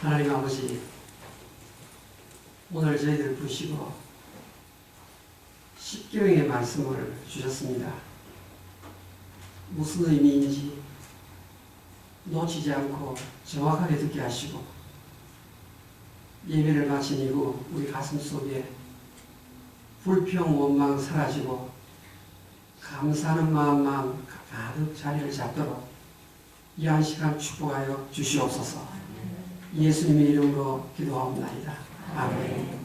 하나님 아버지, 오늘 저희들 부시고 십계명의 말씀을 주셨습니다. 무슨 의미인지 놓치지 않고 정확하게 듣게 하시고, 예배를 마친 이후 우리 가슴 속에 불평 원망 사라지고 감사하는 마음만 가득 자리를 잡도록 이 한 시간 축복하여 주시옵소서. 예수님의 이름으로 기도하옵나이다. 아멘.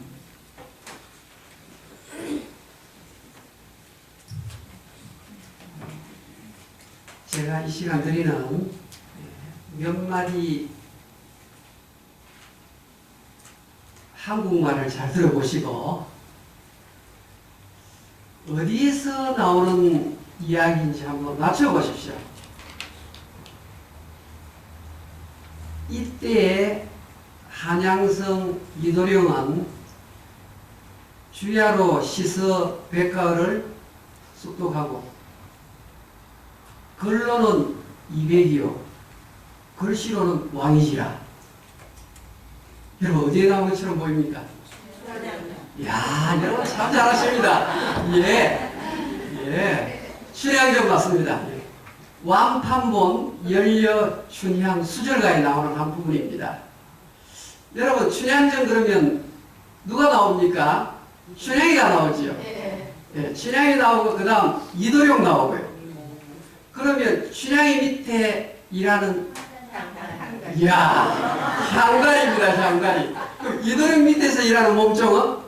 제가 이 시간 드리는 몇 마디 한국말을 잘 들어보시고 어디에서 나오는 이야기인지 한번 맞춰보십시오. 이때에 한양성 이도령은 주야로 시서 백가를 습독하고 글로는 200이요 글씨로는 왕이지라. 여러분 어디에 나온 것처럼 보입니까? 이야, 여러분 참 잘하십니다. 예. 춘향전 맞습니다. 왕판본 연려춘향 수절가에 나오는 한 부분입니다. 여러분 춘향전 그러면 누가 나옵니까? 춘향이가 나오지요. 예, 춘향이 나오고 그 다음 이도령 나오고요. 그러면 춘향이 밑에 일하는 이야, 향가리입니다. 향가리. 그럼 이도령 밑에서 일하는 몸종은?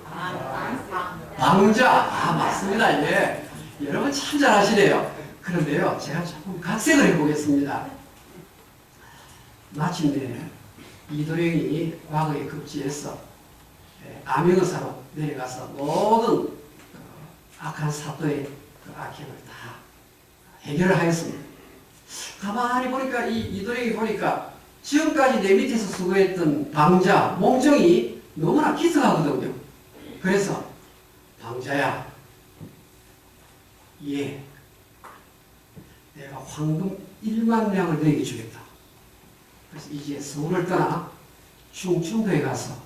방자. 아, 맞습니다. 예. 여러분 참 잘하시네요. 그런데요, 제가 조금 각색을 해보겠습니다. 마침내 이도령이 과거에 급지해서 암행의사로 내려가서 모든 악한 사도의 그 악행을 다 해결을 하였습니다. 가만히 보니까 이도령이 보니까 지금까지 내 밑에서 수고했던 방자, 몸종이 너무나 기특하거든요. 그래서 방자야, 예, 내가 황금 1만 냥을 너에게 주겠다. 그래서 이제 서울을 떠나 충청도에 가서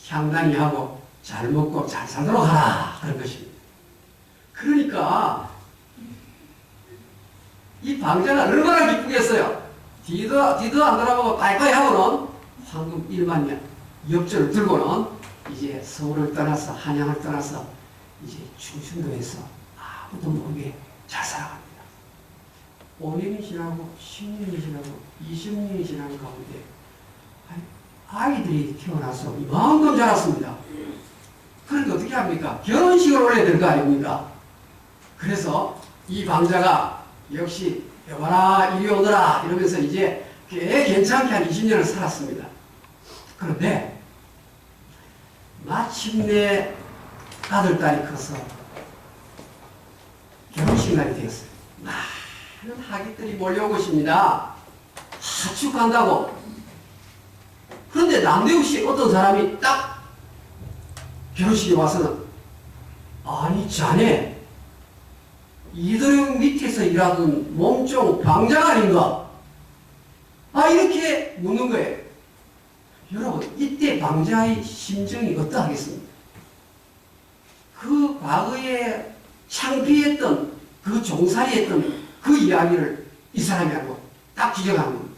향단이 하고 잘 먹고 잘 살도록 하라. 그런 것입니다. 그러니까 이 방자가 얼마나 기쁘겠어요. 뒤도 안 돌아보고 빠이빠이 하고는 황금 1만 냥 엽전을 들고는 이제 서울을 떠나서 한양을 떠나서 이제 충청도에서 아무도 모르게 잘 살아갑니다. 5년이 지나고 10년이 지나고 20년이 지나는 가운데 아이들이 태어나서 이만큼 자랐습니다. 그러니까 어떻게 합니까? 결혼식을 올려야 될 거 아닙니까? 그래서 이 방자가 역시 여봐라 이리 오너라 이러면서 이제 꽤 괜찮게 한 20년을 살았습니다. 그런데 마침내 아들 딸이 커서 결혼식 날이 되었어요. 많은 하객들이 몰려오고 있습니다. 하축한다고. 그런데 남대없이 어떤 사람이 딱 결혼식에 와서는 아니 자네 이도령 밑에서 일하던 몸종 방장 아닌가? 이렇게 묻는 거예요. 여러분 이때 방자의 심정이 어떠하겠습니까? 그 과거에 창피했던 그 종살이했던 그 이야기를 이 사람이 하고 딱 지적하는 겁니다.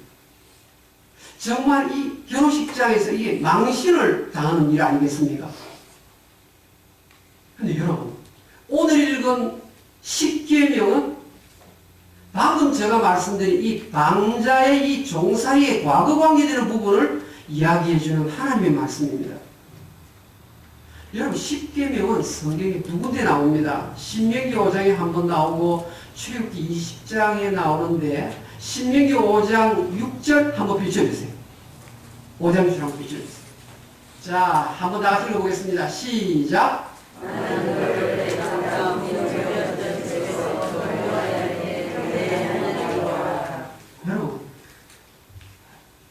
정말 이 결혼식장에서 이게 망신을 당하는 일 아니겠습니까? 근데 여러분 오늘 읽은 십계명은 방금 제가 말씀드린 이 방자의 이 종살이의 과거 관계되는 부분을 이야기해주는 하나님의 말씀입니다. 여러분 십계명은 성경에 두 군데 나옵니다. 신명기 5장에 한 번 나오고 출애굽기 20장에 나오는데 신명기 5장 6절 한번 비춰주세요. 5장 6절 한번 비춰주세요. 자, 한번 다 같이 읽어보겠습니다. 시작. 여러분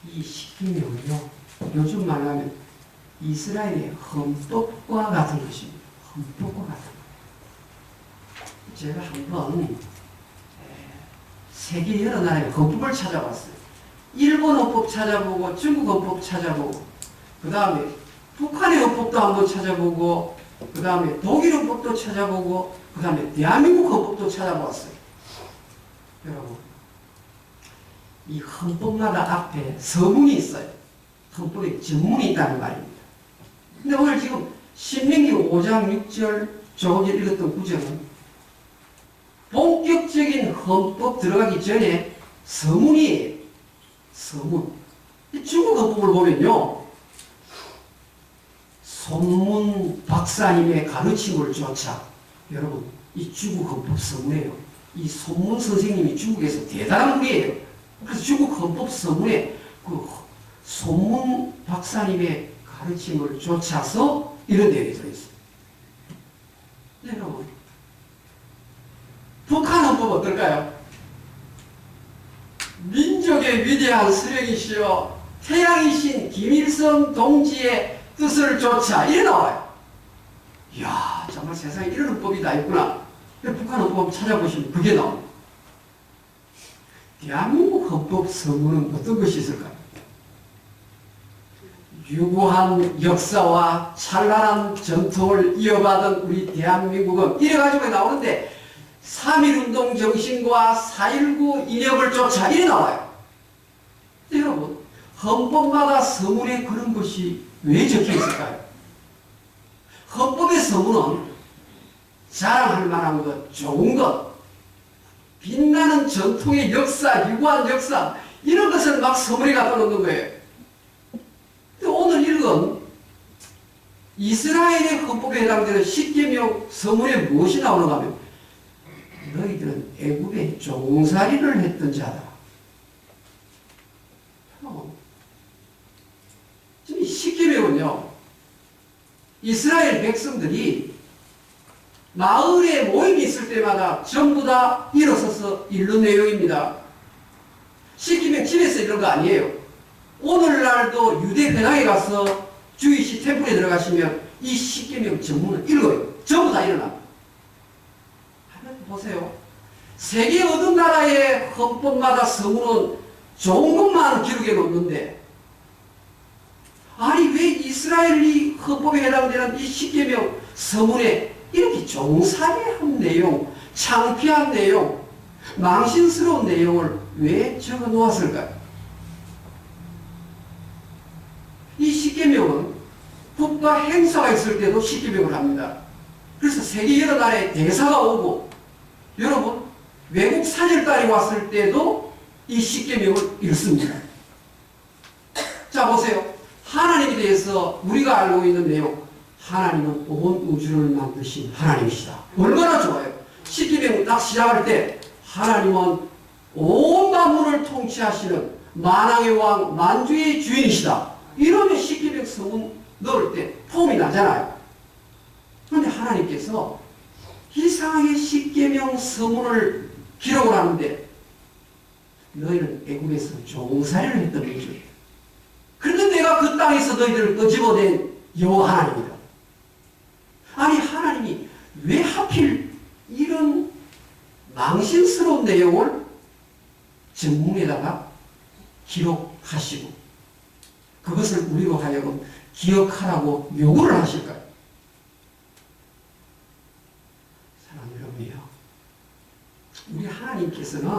이 십계명은요 요즘 말하면 이스라엘의 헌법과 같은 것입니다. 헌법과 같은 것. 제가 한번 세계 여러 나라의 헌법을 찾아봤어요. 일본 헌법 찾아보고 중국 헌법 찾아보고 그 다음에 북한의 헌법도 한번 찾아보고 그 다음에 독일 헌법도 찾아보고 그 다음에 대한민국 헌법도 찾아보았어요. 여러분, 이 헌법마다 앞에 서문이 있어요. 헌법에 전문이 있다는 말입니다. 근데 오늘 지금 신명기 5장 6절 조금 전에 읽었던 구절은 본격적인 헌법 들어가기 전에 서문이에요. 서문. 중국 헌법을 보면요, 손문 박사님의 가르침을 쫓아, 여러분, 이 중국 헌법 서문이에요. 이 손문 선생님이 중국에서 대단한 분이에요. 그래서 중국 헌법 서문에 그 손문 박사님의 가르침을 쫓아서 이런 내용이 들어있어요. 네, 여러분, 북한 헌법 어떨까요? 민족의 위대한 수령이시여 태양이신 김일성 동지의 뜻을 좇아 이래 나와요. 이야, 정말 세상에 이런 헌법이 다 있구나. 북한 헌법 찾아보시면 그게 나옵니다. 대한민국 헌법 서문은 어떤 것이 있을까요? 유구한 역사와 찬란한 전통을 이어받은 우리 대한민국은 이래가지고 나오는데 3.1운동 정신과 4.19 이념을 쫓아 이래 나와요. 근데 여러분, 헌법마다 서문에 그런 것이 왜 적혀 있을까요? 헌법의 서문은 자랑할 만한 것, 좋은 것, 빛나는 전통의 역사, 유구한 역사, 이런 것을 막 서문에 갖다 놓는 거예요. 근데 오늘 읽은 이스라엘의 헌법에 해당되는 십계명 서문에 무엇이 나오는가 하면 너희들은 애굽에 종살이를 했던 자다. 지금 이 십계명은요, 이스라엘 백성들이 마을에 모임이 있을 때마다 전부 다 일어서서 읽는 내용입니다. 십계명 집에서 읽는 거 아니에요. 오늘날도 유대 회당에 가서 주이시 템플에 들어가시면 이 십계명 전문을 읽어요. 전부 다 일어나. 보세요. 세계 어느 나라의 헌법마다 서문은 좋은 것만 기록해 놓는데, 아니 왜 이스라엘이 헌법에 해당되는 이 십계명 서문에 이렇게 종살이한 내용, 창피한 내용, 망신스러운 내용을 왜 적어 놓았을까요? 이 십계명은 국가 행사가 있을 때도 십계명을 합니다. 그래서 세계 여러 나라에 대사가 오고, 여러분, 외국 사절단이 왔을 때도 이 십계명을 읽습니다. 자, 보세요. 하나님에 대해서 우리가 알고 있는 내용, 하나님은 온 우주를 만드신 하나님이시다. 얼마나 좋아요. 십계명 딱 시작할 때 하나님은 온 만물을 통치하시는 만왕의 왕, 만주의 주인이시다. 이러면 십계명 서문 넣을 때 폼이 나잖아요. 그런데 하나님께서 이상하게 십계명 서문을 기록을 하는데 너희는 애국에서 종살이를 했던 민족이다. 그런데 내가 그 땅에서 너희들을 끄집어낸 여호와 하나님이다. 아니 하나님이 왜 하필 이런 망신스러운 내용을 전문에다가 기록하시고 그것을 우리로 하여금 기억하라고 요구를 하실까요? 우리 하나님께서는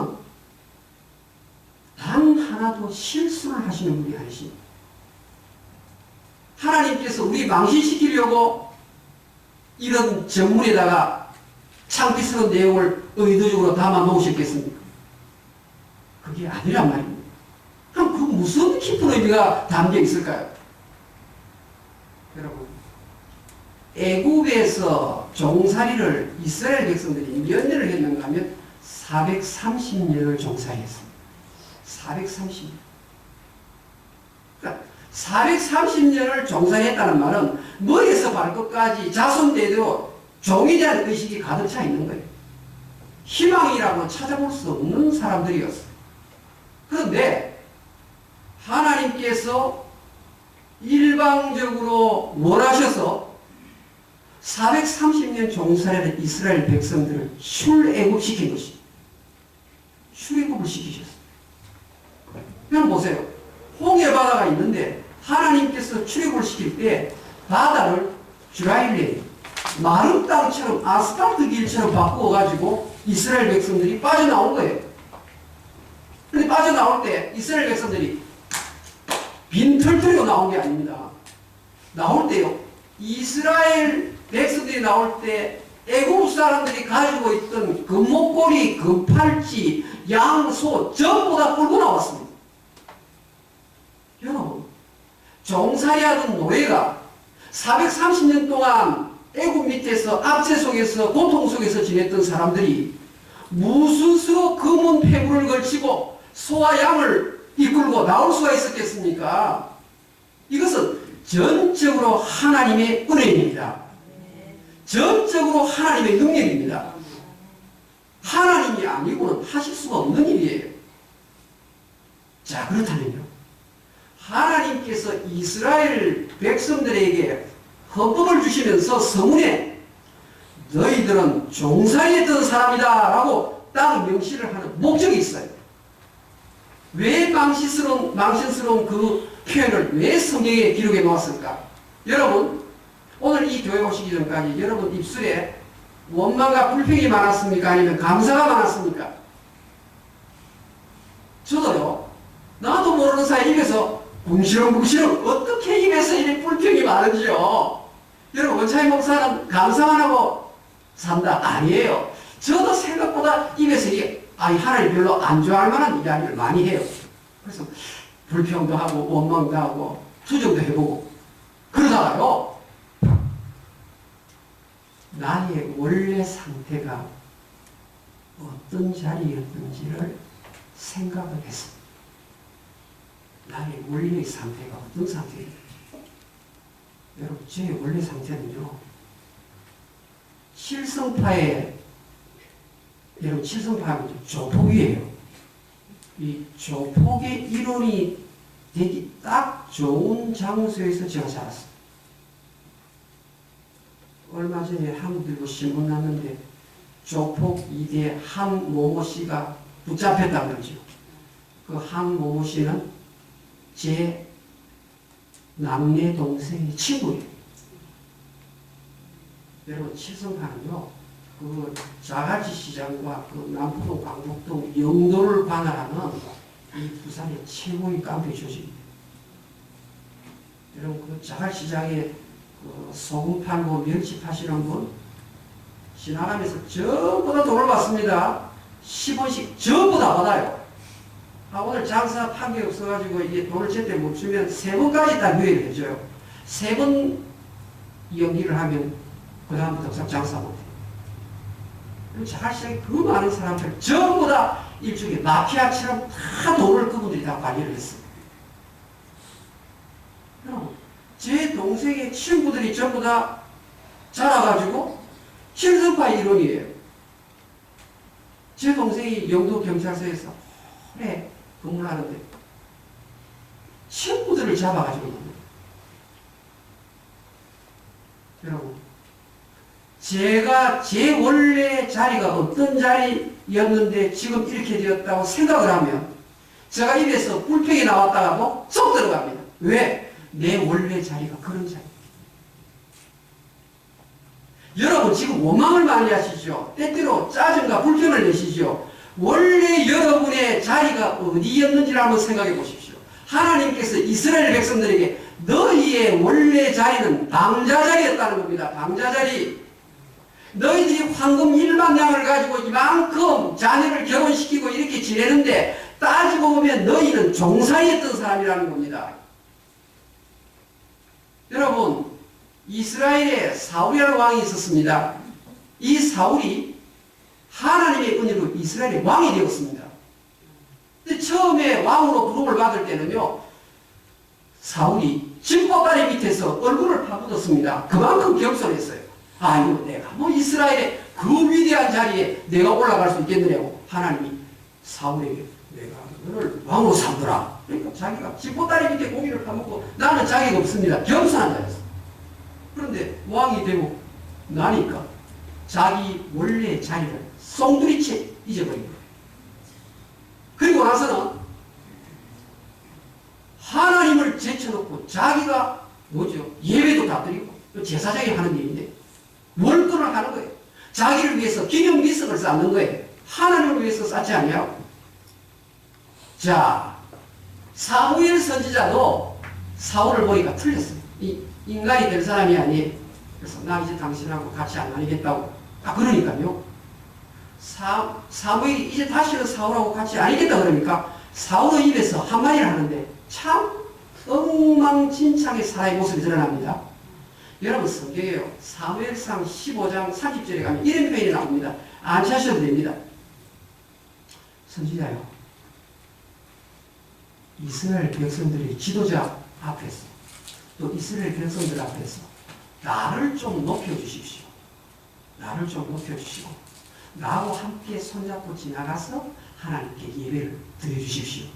단 하나도 실수를 하시는 분이 아니십니다. 하나님께서 우리 망신시키려고 이런 전문에다가 창피스러운 내용을 의도적으로 담아 놓으셨겠습니까? 그게 아니란 말입니다. 그럼 그 무슨 깊은 의미가 담겨 있을까요? 여러분, 애굽에서 종살이를 이스라엘 백성들이 몇 년을 했는가 하면 430년을 종살이했습니다. 430년. 그러니까 430년을 종살이했다는 말은 머리에서 발끝까지 자손대대로 종에 대한 의식이 가득 차 있는 거예요. 희망이라고 찾아볼 수 없는 사람들이었어요. 그런데 하나님께서 일방적으로 원하셔서 430년 종살이하는 이스라엘 백성들을 출애굽시킨 것입니다. 출애굽을 시키셨어요. 그럼 보세요. 때 바다를 드라이레인, 마른 땅처럼 아스팔트 길처럼 바꾸어가지고 이스라엘 백성들이 빠져나온 거예요. 근데 빠져나올 때 이스라엘 백성들이 빈털터리로 나온 게 아닙니다. 나올 때요, 이스라엘 백성들이 나올 때 애국 사람들이 가지고 있던 금목걸이, 금팔찌, 양, 소 전부 다 끌고 나왔습니다. 여러분, 종살이하던 노예가 430년 동안 애국 밑에서 압제 속에서 고통 속에서 지냈던 사람들이 무슨 수로 검은 폐부를 걸치고 소와 양을 이끌고 나올 수가 있었겠습니까? 이것은 전적으로 하나님의 은혜입니다. 전적으로 하나님의 능력입니다. 하나님이 아니고는 하실 수가 없는 일이에요. 자, 그렇다면요, 하나님께서 이스라엘 백성들에게 헌법을 주시면서 성문에 너희들은 종살이했던 사람이다 라고 딱 명시를 하는 목적이 있어요. 왜 망신스러운 그 표현을 왜 성경에 기록해 놓았을까? 여러분, 오늘 이 교회 오시기 전까지 여러분 입술에 원망과 불평이 많았습니까? 아니면 감사가 많았습니까? 저도요, 나도 모르는 사이 입에서 궁시렁궁시렁 어떻게 입에서 이렇게 불평이 많은지요. 여러분, 원차이 목사는 감사만 하고 산다? 아니에요. 저도 생각보다 입에서 이게 하나님 별로 안 좋아할 만한 이야기를 많이 해요. 그래서 불평도 하고 원망도 하고 투정도 해보고 그러다가요, 나의 원래 상태가 어떤 자리였는지를 생각을 했습니다. 나의 원래의 상태가 어떤 상태였는지. 여러분, 제 원래 상태는요, 여러분, 칠성파하면 조폭이에요. 이 조폭의 이론이 되기 딱 좋은 장소에서 제가 자랐어요. 얼마 전에 한국일보 신문 났는데 조폭 2대 한모모 씨가 붙잡혔다고 그러죠. 그 한모모 씨는 제 남매 동생의 친구예요. 여러분, 칠성파는요, 그 자갈치 시장과 그 남포동, 광복동, 영도를 관할하는 이 부산의 최고의 깡패 조직입니다. 여러분, 그 자갈시장에 그 소금 팔고 멸치 파시는 분 지나가면서 전부 다 돈을 받습니다. 10원씩 전부 다 받아요. 오늘 장사 판이 없어가지고 이게 돈을 제때 못 주면 3번까지 다 유예를 해줘요. 3번 연기를 하면 그 다음부터 장사 못해요. 자갈시장에 그 많은 사람들 전부 다 일종의 마피아처럼 다 돈을 그분들이 다 관리를 했어요. 제 동생의 친구들이 전부 다 자라가지고 칠성파 이론이에요. 제 동생이 영도 경찰서에서 오래 근무를 하는데 친구들을 잡아가지고 납니다. 여러분, 제가 제 원래 자리가 어떤 자리였는데 지금 이렇게 되었다고 생각을 하면 제가 입에서 불평이 나왔다가도 쏙 들어갑니다. 왜? 내 원래 자리가 그런 자리. 여러분, 지금 원망을 많이 하시죠. 때때로 짜증과 불평을 내시죠. 원래 여러분의 자리가 어디였는지를 한번 생각해 보십시오. 하나님께서 이스라엘 백성들에게 너희의 원래 자리는 방자 자리였다는 겁니다. 방자 자리. 너희들이 황금 1만 양을 가지고 이만큼 자녀를 결혼시키고 이렇게 지내는데 따지고 보면 너희는 종살이했던 사람이라는 겁니다. 여러분, 이스라엘에 사울이라는 왕이 있었습니다. 이 사울이 하나님의 은혜로 이스라엘의 왕이 되었습니다. 근데 처음에 왕으로 부름을 받을 때는요, 사울이 진보다리 밑에서 얼굴을 파묻었습니다. 그만큼 겸손했어요. 아이고, 내가 이스라엘의 그 위대한 자리에 내가 올라갈 수 있겠느냐고 하나님이 사울에게 내가 너를 왕으로 삼더라. 그러니까 자기가 진보다리 밑에 고기를 파묻고 나는 자격이 없습니다. 겸손한 자였어. 그런데 왕이 되고 나니까 자기 원래 자리를 송두리째 잊어버린 거예요. 그리고 나서는 하나님을 제쳐놓고 자기가 뭐죠? 예배도 다 드리고 제사장이 하는 일인데 월권을 하는 거예요. 자기를 위해서 기념비석을 쌓는 거예요. 하나님을 위해서 쌓지 아니하고. 자, 사무엘 선지자도 사울을 보니까 틀렸어요. 이 인간이 될 사람이 아니에요. 그래서 나 이제 당신하고 같이 안 다니겠다고. 그러니까요. 사무엘이 이제 다시는 사울하고 같이 아니겠다 그러니까 사울의 입에서 한마디를 하는데 참 엉망진창의 사람의 모습이 드러납니다. 여러분 성경에요. 사무엘상 15장 30절에 가면 이런 표현이 나옵니다. 안 찾으셔도 됩니다. 선지자요. 이스라엘 백성들이 지도자 앞에서 또 이스라엘 백성들 앞에서 나를 좀 높여주십시오. 나를 좀 높여주시고 나하고 함께 손잡고 지나가서 하나님께 예배를 드려주십시오.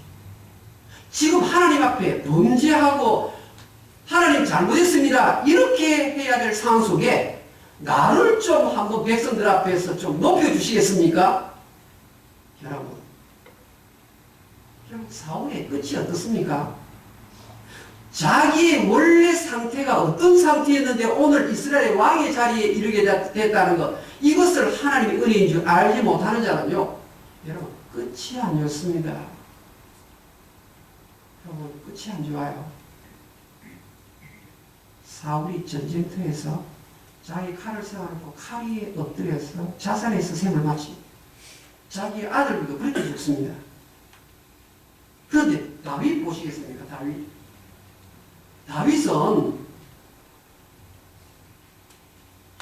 지금 하나님 앞에 범죄하고 하나님 잘못했습니다. 이렇게 해야 될 상황 속에 나를 좀 한번 백성들 앞에서 좀 높여주시겠습니까? 여러분 사울의 끝이 어떻습니까? 자기의 원래 상태가 어떤 상태였는데 오늘 이스라엘 왕의 자리에 이르게 됐다는 것, 이것을 하나님의 은혜인 줄 알지 못하는 자는요, 여러분 끝이 안 좋습니다. 여러분 끝이 안 좋아요. 사울이 전쟁터에서 자기 칼을 세워놓고 칼 위에 엎드려서 자살해서 샘을 마칩니다. 자기 아들도 그렇게 죽습니다. 그런데 다윗 보시겠습니까? 다윗은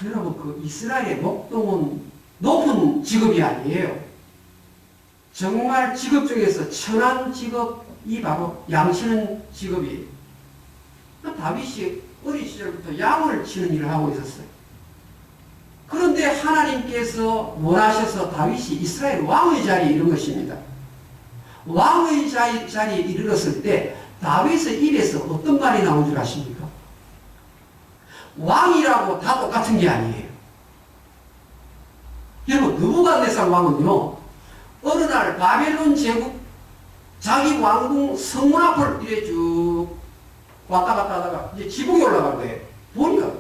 여러분 그 이스라엘의 목동은 높은 직업이 아니에요. 정말 직업 중에서 천한 직업이 바로 양치는 직업이에요. 다윗이 어린 시절부터 양을 치는 일을 하고 있었어요. 그런데 하나님께서 원하셔서 다윗이 이스라엘 왕의 자리에 이른 것입니다. 왕의 자리에 이르렀을 때 다윗의 입에서 어떤 말이 나온 줄 아십니까? 왕이라고 다 똑같은 게 아니에요. 여러분 느부갓네살 왕은요 어느 날 바벨론 제국 자기 왕궁 성문 앞을 이래 쭉 왔다 갔다 하다가 이제 지붕에 올라간 거예요. 보니까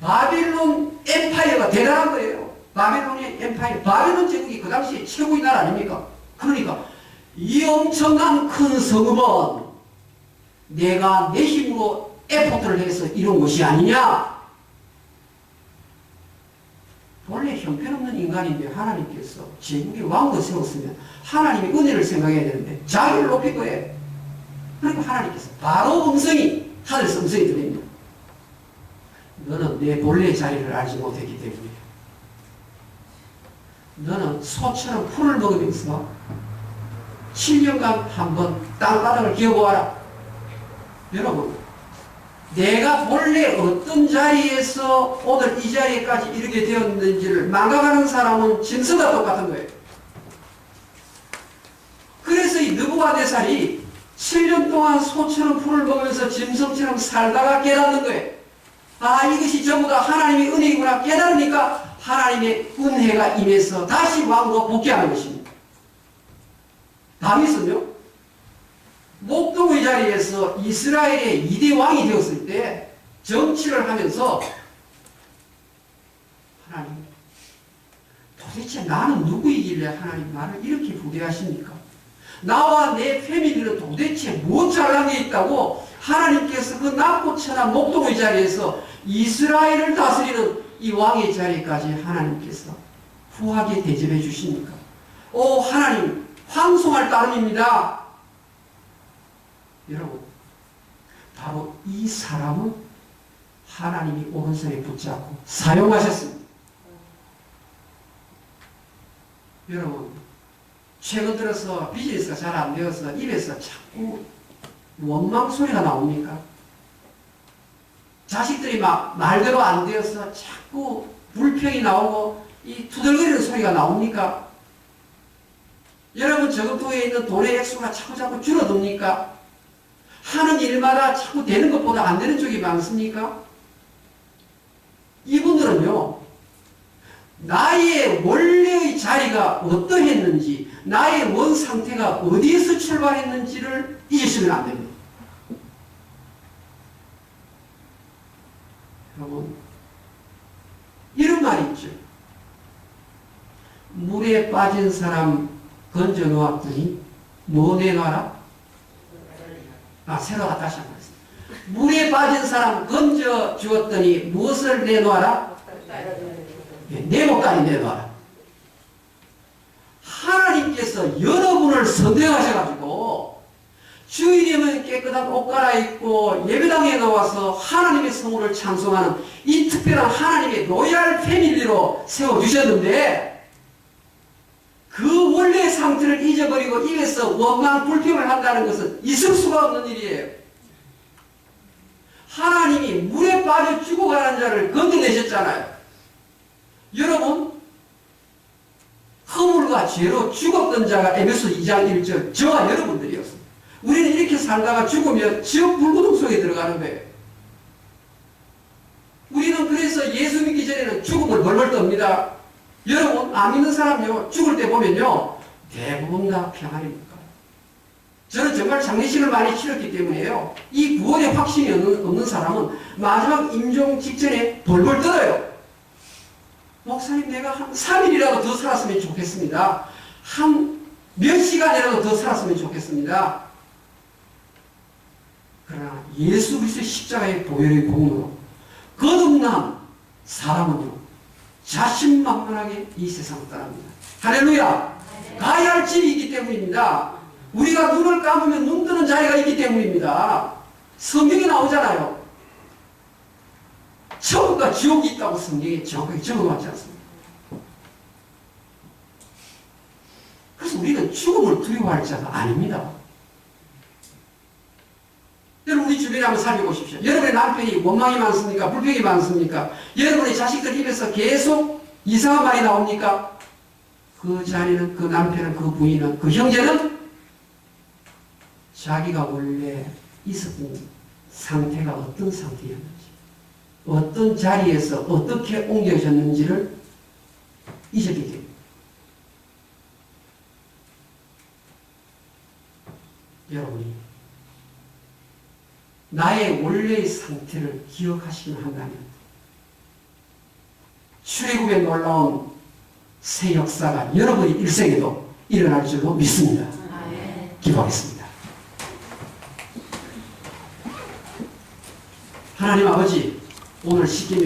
바벨론 엠파이어가 대단한 거예요. 바벨론의 엠파이어, 바벨론 제국이 그 당시에 최고의 나라 아닙니까? 그러니까 이 엄청난 큰 성읍은 내가 내 힘으로 에포트를 해서 이룬 것이 아니냐? 원래 형편없는 인간인데 하나님께서 제국의 왕을 세웠으면 하나님의 은혜를 생각해야 되는데 자기를 높일 거예요. 그리고 하나님께서 바로 음성이 하늘에서 음성이 들립니다. 너는 내 본래 자리를 알지 못했기 때문에 너는 소처럼 풀을 먹으면서 7년간 한번 땅바닥을 기어보아라. 여러분 내가 본래 어떤 자리에서 오늘 이 자리에까지 이르게 되었는지를 망각하는 사람은 짐승과 똑같은 거예요. 그래서 이 느부갓네살이 7년 동안 소처럼 풀을 먹으면서 짐승처럼 살다가 깨닫는 거예요. 아, 이것이 전부 다 하나님의 은혜이구나 깨달으니까 하나님의 은혜가 임해서 다시 왕으로 복귀하는 것입니다. 다윗은요, 목동의 자리에서 이스라엘의 2대 왕이 되었을 때 정치를 하면서 하나님, 도대체 나는 누구이길래 하나님 나를 이렇게 부대하십니까? 나와 내 패밀리는 도대체 뭐 잘난 게 있다고 하나님께서 그 낮고 천한 목동의 자리에서 이스라엘을 다스리는 이 왕의 자리까지 하나님께서 후하게 대접해 주십니까? 오 하나님 황송할 따름입니다. 여러분 바로 이 사람은 하나님이 오른손에 붙잡고 사용하셨습니다. 여러분 최근 들어서 비즈니스가 잘 안 되어서 입에서 자꾸 원망 소리가 나옵니까? 자식들이 막 말대로 안 되어서 자꾸 불평이 나오고 이 투덜거리는 소리가 나옵니까? 여러분 저금통에 있는 돈의 액수가 자꾸 줄어듭니까? 하는 일마다 자꾸 되는 것보다 안 되는 쪽이 많습니까? 이분들은요 나의 원래의 자리가 어떠했는지 나의 원 상태가 어디에서 출발했는지를 잊으시면 안 됩니다. 물에 빠진 사람 건져 놓았더니 뭐 내놔라? 새로가 다시 한번 하겠습니다. 물에 빠진 사람 건져 주었더니 무엇을 내놓아라? 내 목까지 내놔라. 하나님께서 여러분을 선택하셔가지고 주일 되면 깨끗한 옷 갈아입고 예배당에 나와서 하나님의 성우를 찬송하는 이 특별한 하나님의 로얄 패밀리로 세워주셨는데 그 원래의 상태를 잊어버리고 입에서 원망 불평을 한다는 것은 있을 수가 없는 일이에요. 하나님이 물에 빠져 죽어가는 자를 건져내셨잖아요. 여러분, 허물과 죄로 죽었던 자가 에베소 2장 1절 저와 여러분들이었습니다. 우리는 이렇게 살다가 죽으면 지옥 불구덩 속에 들어가는 거예요. 우리는 그래서 예수 믿기 전에는 죽음을 벌벌 떱니다. 여러분, 안 믿는 사람요 죽을 때 보면요 대부분 다 평안입니다. 저는 정말 장례식을 많이 치렀기 때문에요. 이 구원의 확신이 없는 사람은 마지막 임종 직전에 벌벌 떨어요. 목사님, 내가 한 3일이라도 더 살았으면 좋겠습니다. 한 몇 시간이라도 더 살았으면 좋겠습니다. 그러나 예수 그리스도의 십자가의 보혈의 공로로 거듭난 사람은요 자신만만하게 이 세상을 떠납니다. 할렐루야! 가야 할 길이 있기 때문입니다. 우리가 눈을 감으면 눈 뜨는 자리가 있기 때문입니다. 성경에 나오잖아요. 천국과 지옥이 있다고 성경에 정확하게 적어놨지 않습니까? 그래서 우리는 죽음을 두려워할 자가 아닙니다. 여러분, 우리 주변에 한번 살펴보십시오. 여러분의 남편이 원망이 많습니까? 불평이 많습니까? 여러분의 자식들 입에서 계속 이상한 말이 나옵니까? 그 자리는, 그 남편은, 그 부인은, 그 형제는 자기가 원래 있었던 상태가 어떤 상태였는지, 어떤 자리에서 어떻게 옮겨졌는지를 잊었기 때문에. 여러분이 나의 원래의 상태를 기억하시기만 한다면 출애굽의 놀라운 새 역사가 여러분의 일생에도 일어날 줄로 믿습니다. 기도하겠습니다. 하나님 아버지, 오늘 시kim